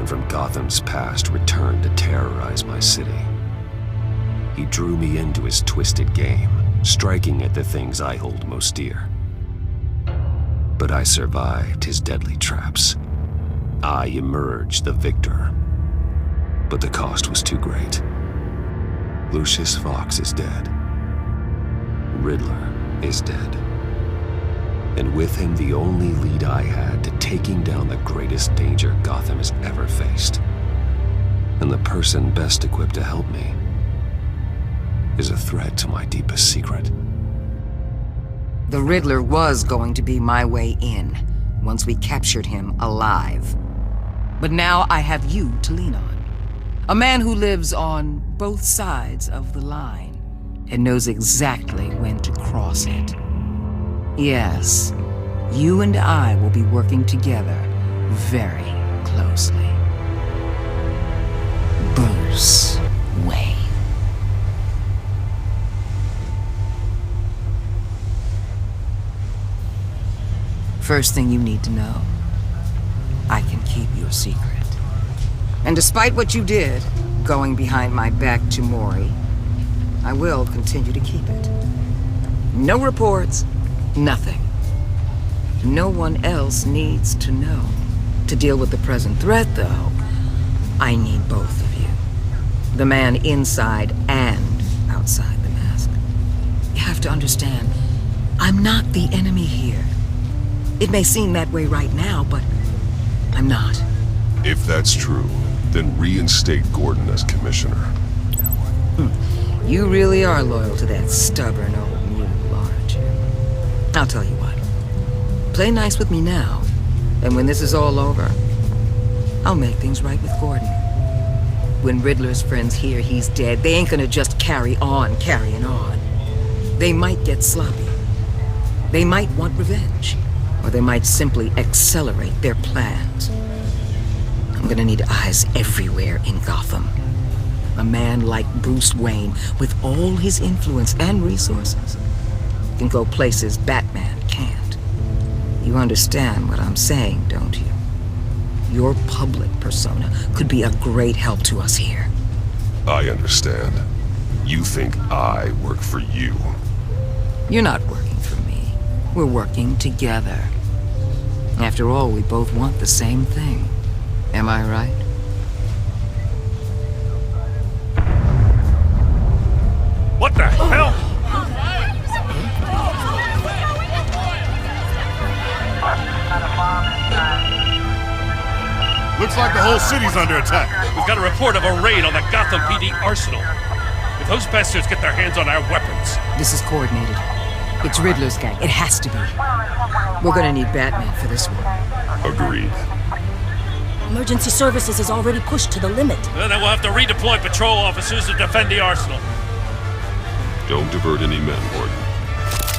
man from Gotham's past returned to terrorize my city. He drew me into his twisted game, striking at the things I hold most dear. But I survived his deadly traps. I emerged the victor. But the cost was too great. Lucius Fox is dead. Riddler is dead. And with him, the only lead I had to taking down the greatest danger Gotham has ever faced. And the person best equipped to help me is a threat to my deepest secret. The Riddler was going to be my way in, once we captured him alive. But now I have you to lean on. A man who lives on both sides of the line, and knows exactly when to cross it. Yes, you and I will be working together very closely. Bruce Wayne. First thing you need to know, I can keep your secret. And despite what you did, going behind my back to Mori, I will continue to keep it. No reports, nothing. No one else needs to know. To deal with the present threat, though, I need both of you. The man inside and outside the mask. You have to understand, I'm not the enemy here. It may seem that way right now, but I'm not. If that's true, then reinstate Gordon as commissioner. You really are loyal to that stubborn old mule, aren't you? I'll tell you what. Play nice with me now, and when this is all over, I'll make things right with Gordon. When Riddler's friends hear he's dead, they ain't gonna just carry on carrying on. They might get sloppy. They might want revenge. Or they might simply accelerate their plans. I'm gonna need eyes everywhere in Gotham. A man like Bruce Wayne, with all his influence and resources, can go places Batman can't. You understand what I'm saying, don't you? Your public persona could be a great help to us here. I understand. You think I work for you. You're not working for me. We're working together. After all, we both want the same thing. Am I right? What the hell? Looks like the whole city's under attack. We've got a report of a raid on the Gotham PD arsenal. If those bastards get their hands on our weapons... This is coordinated. It's Riddler's gang. It has to be. We're gonna need Batman for this one. Agreed. Emergency services is already pushed to the limit. Then we'll have to redeploy patrol officers to defend the arsenal. Don't divert any men, Gordon.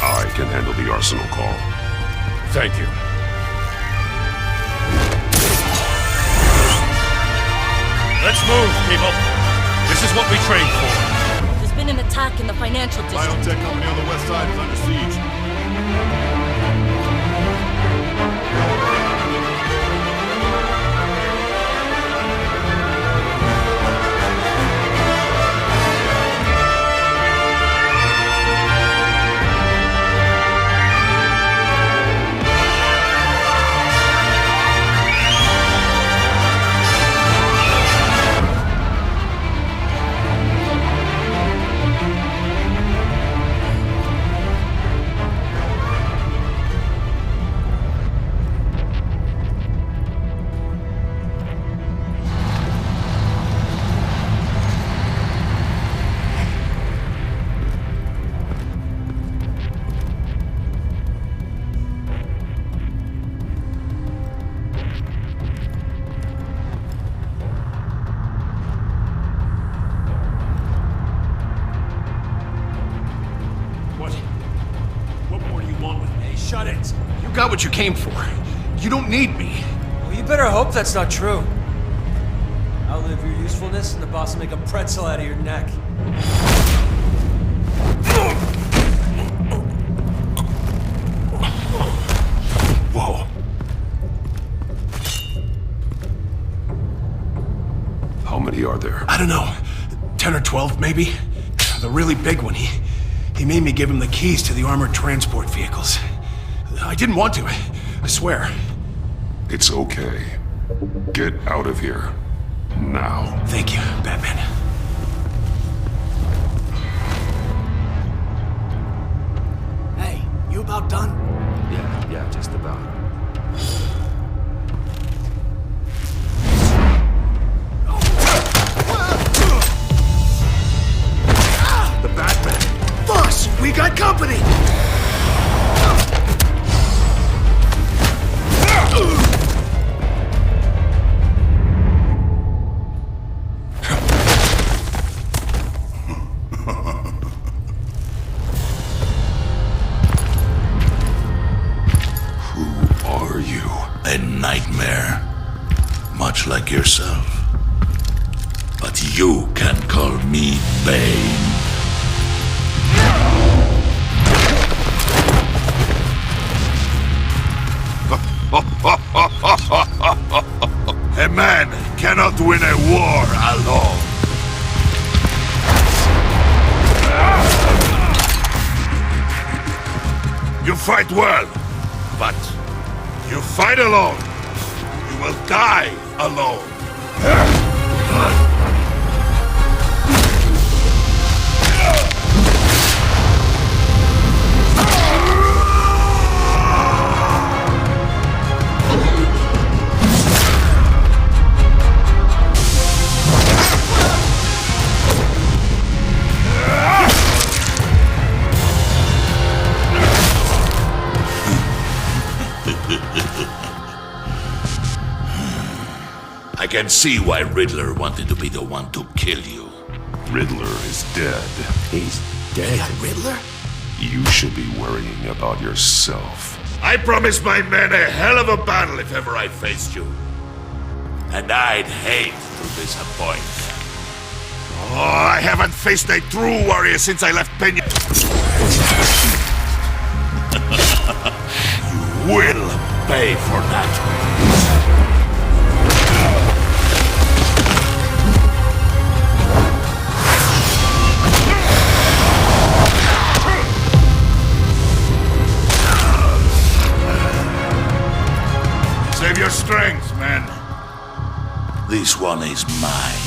I can handle the arsenal call. Thank you. Let's move, people. This is what we trained for. There's been an attack in the financial district. Biotech company on the west side is under siege. Shut it. You got what you came for. You don't need me. Well, you better hope that's not true. Outlive your usefulness and the boss will make a pretzel out of your neck. Whoa. I don't know, 10 or 12 maybe? The really big one, he made me give him the keys to the armored transport vehicles. I didn't want to, I swear. It's okay. Get out of here. Now. Thank you, Batman. Hey, you about done? Yeah, just about. The Batman! Boss, we got company! A nightmare, much like yourself. But you can call me Bane. A man cannot win a war alone. You fight well, but you fight alone. You will die alone. I can see why Riddler wanted to be the one to kill you. Riddler is dead. He's dead. Riddler? You should be worrying about yourself. I promised my men a hell of a battle if ever I faced you. And I'd hate to disappoint. Oh, I haven't faced a true warrior since I left Peña. You will pay for that. Save your strength, man. This one is mine.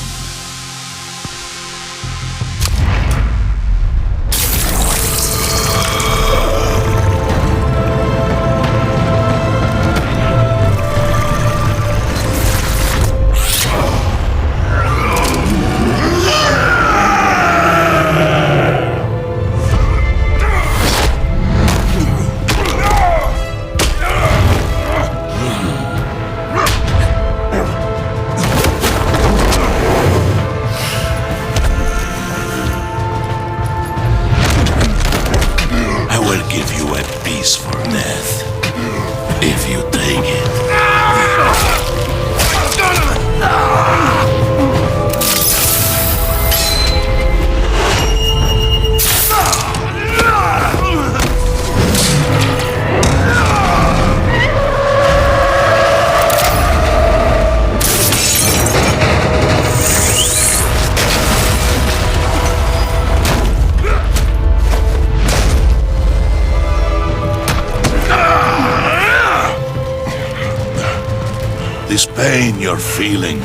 This pain you're feeling.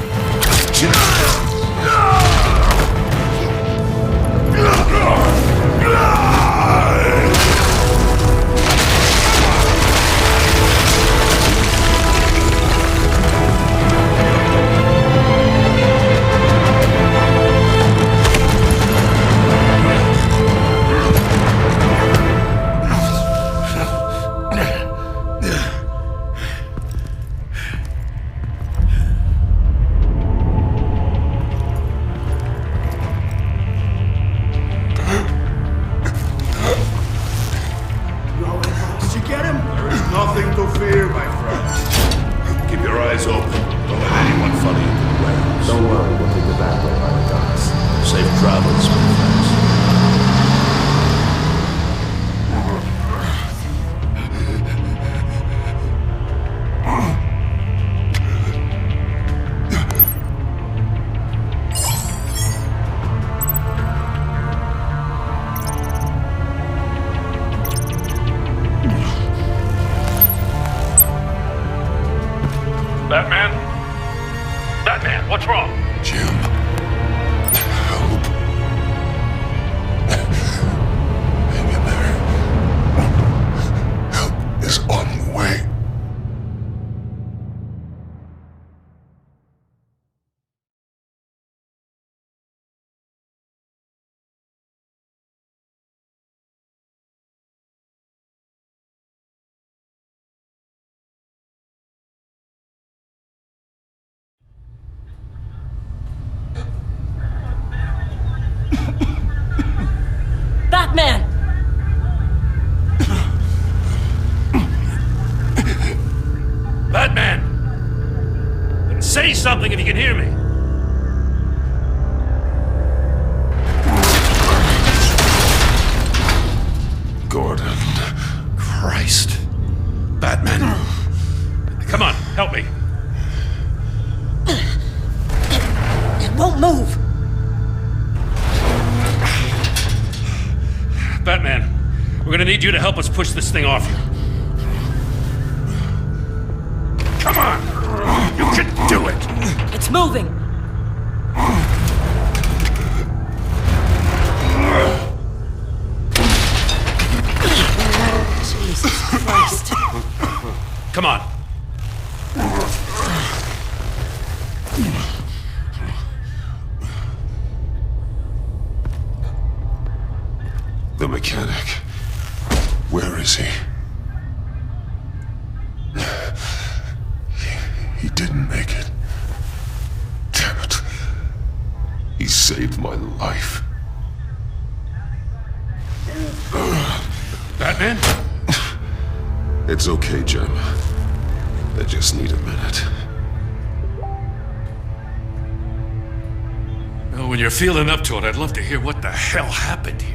Batman! Batman! Say something if you can hear me. Gordon. Christ. Batman. Come on, help me. It won't move! Batman, we're gonna need you to help us push this thing off you. Come on! You can do it! It's moving! Jesus Christ. Come on. The mechanic. Where is he? He didn't make it. Damn it. He saved my life. Batman? It's okay, Jim. I just need a minute. Well, when you're feeling up to it, I'd love to hear what the hell happened here.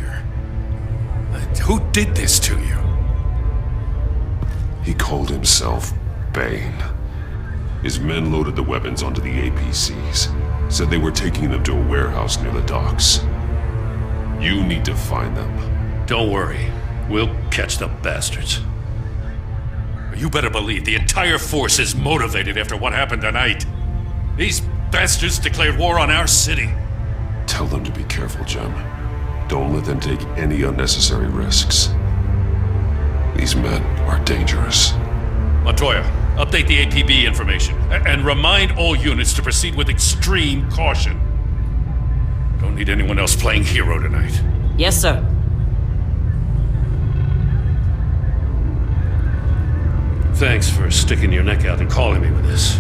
Who did this to you? He called himself Bane. His men loaded the weapons onto the APCs. Said they were taking them to a warehouse near the docks. You need to find them. Don't worry. We'll catch the bastards. You better believe the entire force is motivated after what happened tonight. These bastards declared war on our city. Tell them to be careful, Jim. Don't let them take any unnecessary risks. These men are dangerous. Montoya, update the APB information. And remind all units to proceed with extreme caution. Don't need anyone else playing hero tonight. Yes, sir. Thanks for sticking your neck out and calling me with this.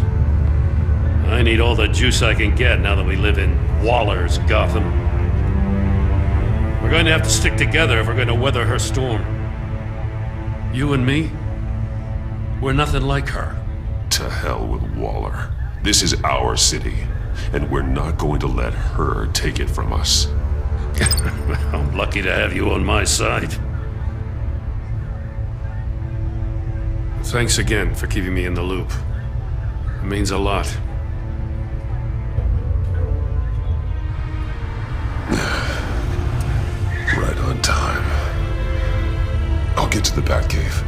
I need all the juice I can get now that we live in Waller's Gotham. We're going to have to stick together if we're going to weather her storm. You and me, we're nothing like her. To hell with Waller. This is our city, and we're not going to let her take it from us. I'm lucky to have you on my side. Thanks again for keeping me in the loop. It means a lot. Right on time. I'll get to the Batcave.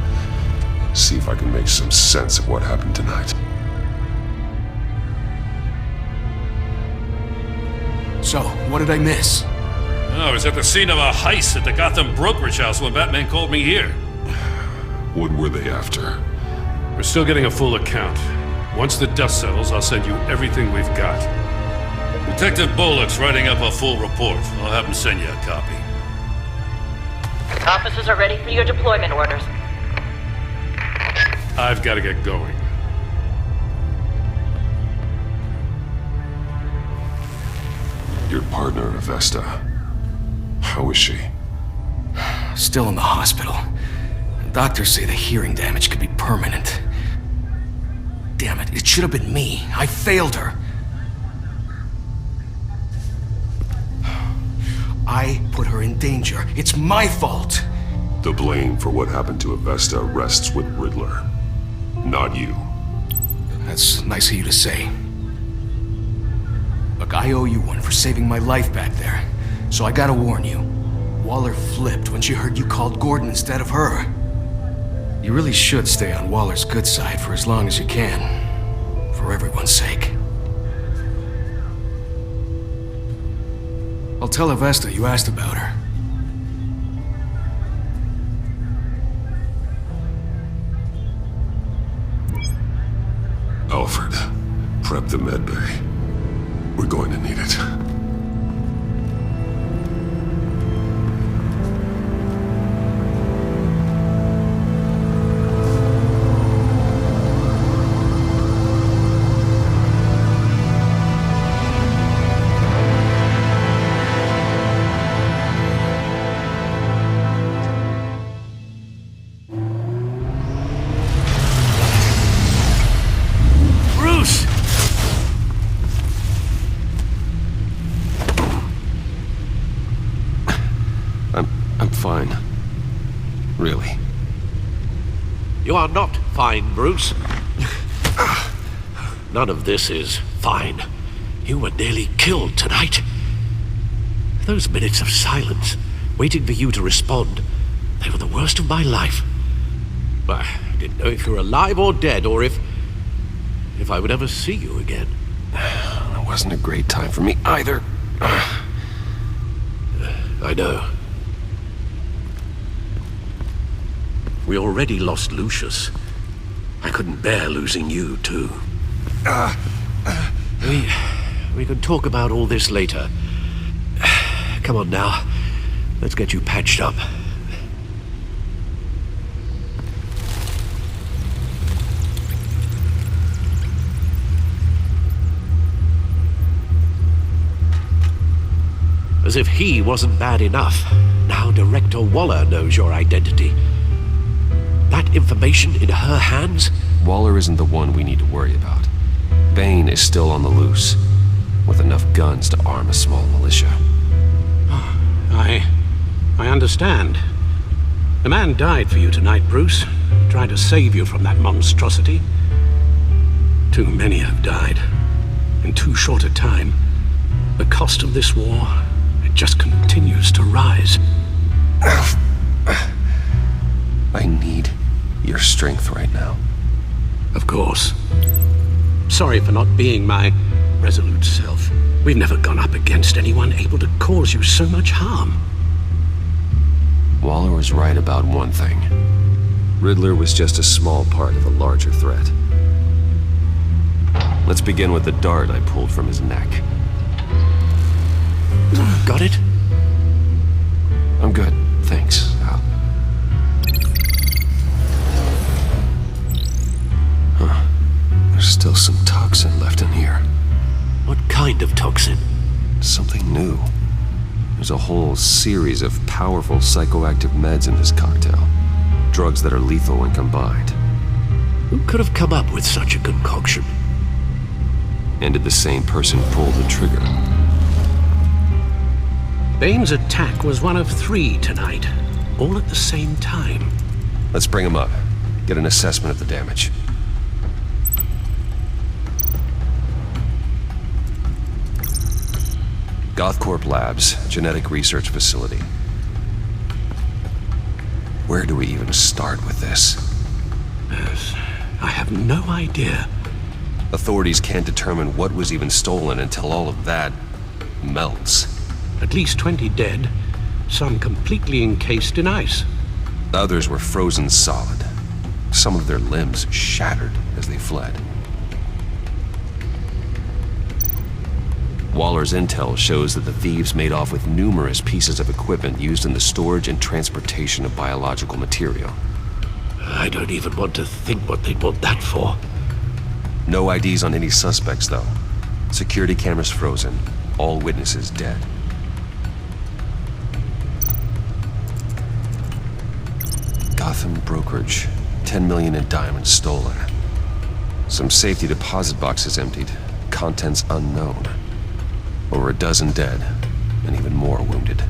See if I can make some sense of what happened tonight. So, what did I miss? I was at the scene of a heist at the Gotham brokerage house when Batman called me here. What were they after? We're still getting a full account. Once the dust settles, I'll send you everything we've got. Detective Bullock's writing up a full report. I'll have him send you a copy. Officers are ready for your deployment orders. I've got to get going. Your partner, Avesta. How is she? Still in the hospital. Doctors say the hearing damage could be permanent. Damn it, it should have been me. I failed her. I put her in danger. It's my fault. The blame for what happened to Avesta rests with Riddler, not you. That's nice of you to say. Look, I owe you one for saving my life back there. So I gotta warn you. Waller flipped when she heard you called Gordon instead of her. You really should stay on Waller's good side for as long as you can. For everyone's sake. I'll tell Avesta you asked about her. Alfred, prep the medbay. We're going to need it. I'm fine. Really. You are not fine, Bruce. None of this is fine. You were nearly killed tonight. Those minutes of silence, waiting for you to respond, they were the worst of my life. I didn't know if you were alive or dead, or if I would ever see you again. It wasn't a great time for me either. I know. We already lost Lucius. I couldn't bear losing you, too. We can talk about all this later. Come on now. Let's get you patched up. As if he wasn't bad enough, now Director Waller knows your identity. That information in her hands? Waller isn't the one we need to worry about. Bane is still on the loose, with enough guns to arm a small militia. I understand. The man died for you tonight, Bruce. Tried to save you from that monstrosity. Too many have died. In too short a time. The cost of this war, it just continues to rise. I need your strength right now. Of course. Sorry for not being my resolute self. We've never gone up against anyone able to cause you so much harm. Waller was right about one thing. Riddler was just a small part of a larger threat. Let's begin with the dart I pulled from his neck. Got it? I'm good, thanks, Al. Huh. There's still some toxin left in here. What kind of toxin? Something new. There's a whole series of powerful psychoactive meds in this cocktail. Drugs that are lethal when combined. Who could have come up with such a concoction? And did the same person pull the trigger? Bane's attack was one of 3 tonight, all at the same time. Let's bring him up. Get an assessment of the damage. Gothcorp Labs, genetic research facility. Where do we even start with this? Yes, I have no idea. Authorities can't determine what was even stolen until all of that melts. At least 20 dead, some completely encased in ice. Others were frozen solid. Some of their limbs shattered as they fled. Waller's intel shows that the thieves made off with numerous pieces of equipment used in the storage and transportation of biological material. I don't even want to think what they'd want that for. No IDs on any suspects, though. Security cameras frozen. All witnesses dead. Gotham brokerage. 10 million in diamonds stolen. Some safety deposit boxes emptied. Contents unknown. Over a dozen dead, and even more wounded.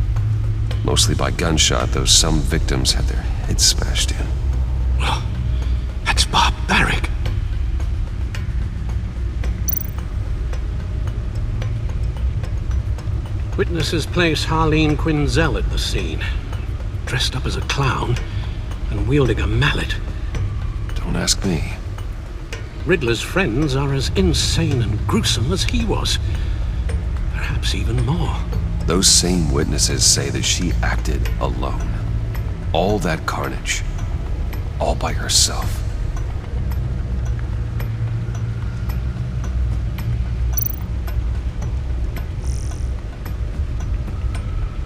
Mostly by gunshot, though some victims had their heads smashed in. Well, that's barbaric. Witnesses place Harleen Quinzel at the scene, dressed up as a clown and wielding a mallet. Don't ask me. Riddler's friends are as insane and gruesome as he was. Perhaps even more. Those same witnesses say that she acted alone. All that carnage. All by herself.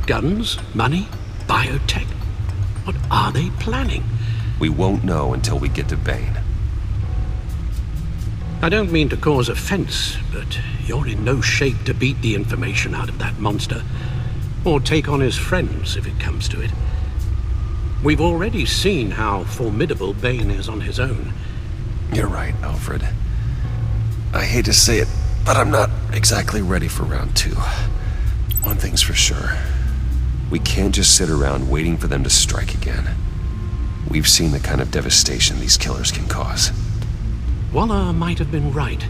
Guns? Money? Biotech? What are they planning? We won't know until we get to Bane. I don't mean to cause offense, but you're in no shape to beat the information out of that monster, or take on his friends if it comes to it. We've already seen how formidable Bane is on his own. You're right, Alfred. I hate to say it, but I'm not exactly ready for round 2. One thing's for sure. We can't just sit around waiting for them to strike again. We've seen the kind of devastation these killers can cause. Waller might have been right.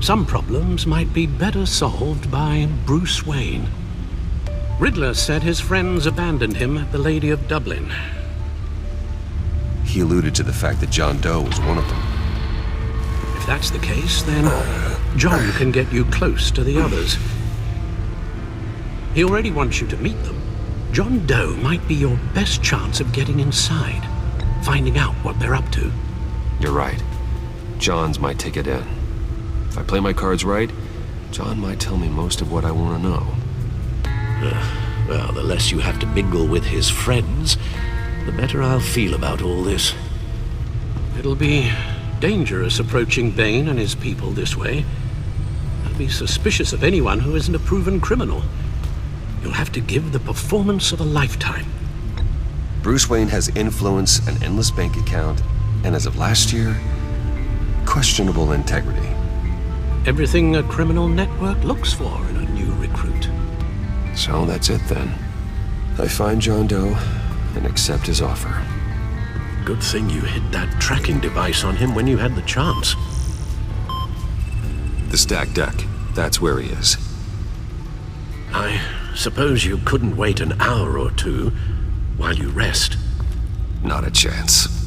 Some problems might be better solved by Bruce Wayne. Riddler said his friends abandoned him at the Lady of Dublin. He alluded to the fact that John Doe was one of them. If that's the case, then John can get you close to the others. He already wants you to meet them. John Doe might be your best chance of getting inside, finding out what they're up to. You're right. John's my ticket in. If I play my cards right, John might tell me most of what I want to know. Well, the less you have to mingle with his friends, the better I'll feel about all this. It'll be dangerous approaching Bane and his people this way. I'll be suspicious of anyone who isn't a proven criminal. You'll have to give the performance of a lifetime. Bruce Wayne has influence, an endless bank account, and as of last year, questionable integrity. Everything a criminal network looks for in a new recruit. So that's it then. I find John Doe and accept his offer. Good thing you hid that tracking device on him when you had the chance. The stacked deck, that's where he is. I suppose you couldn't wait an hour or two while you rest. Not a chance.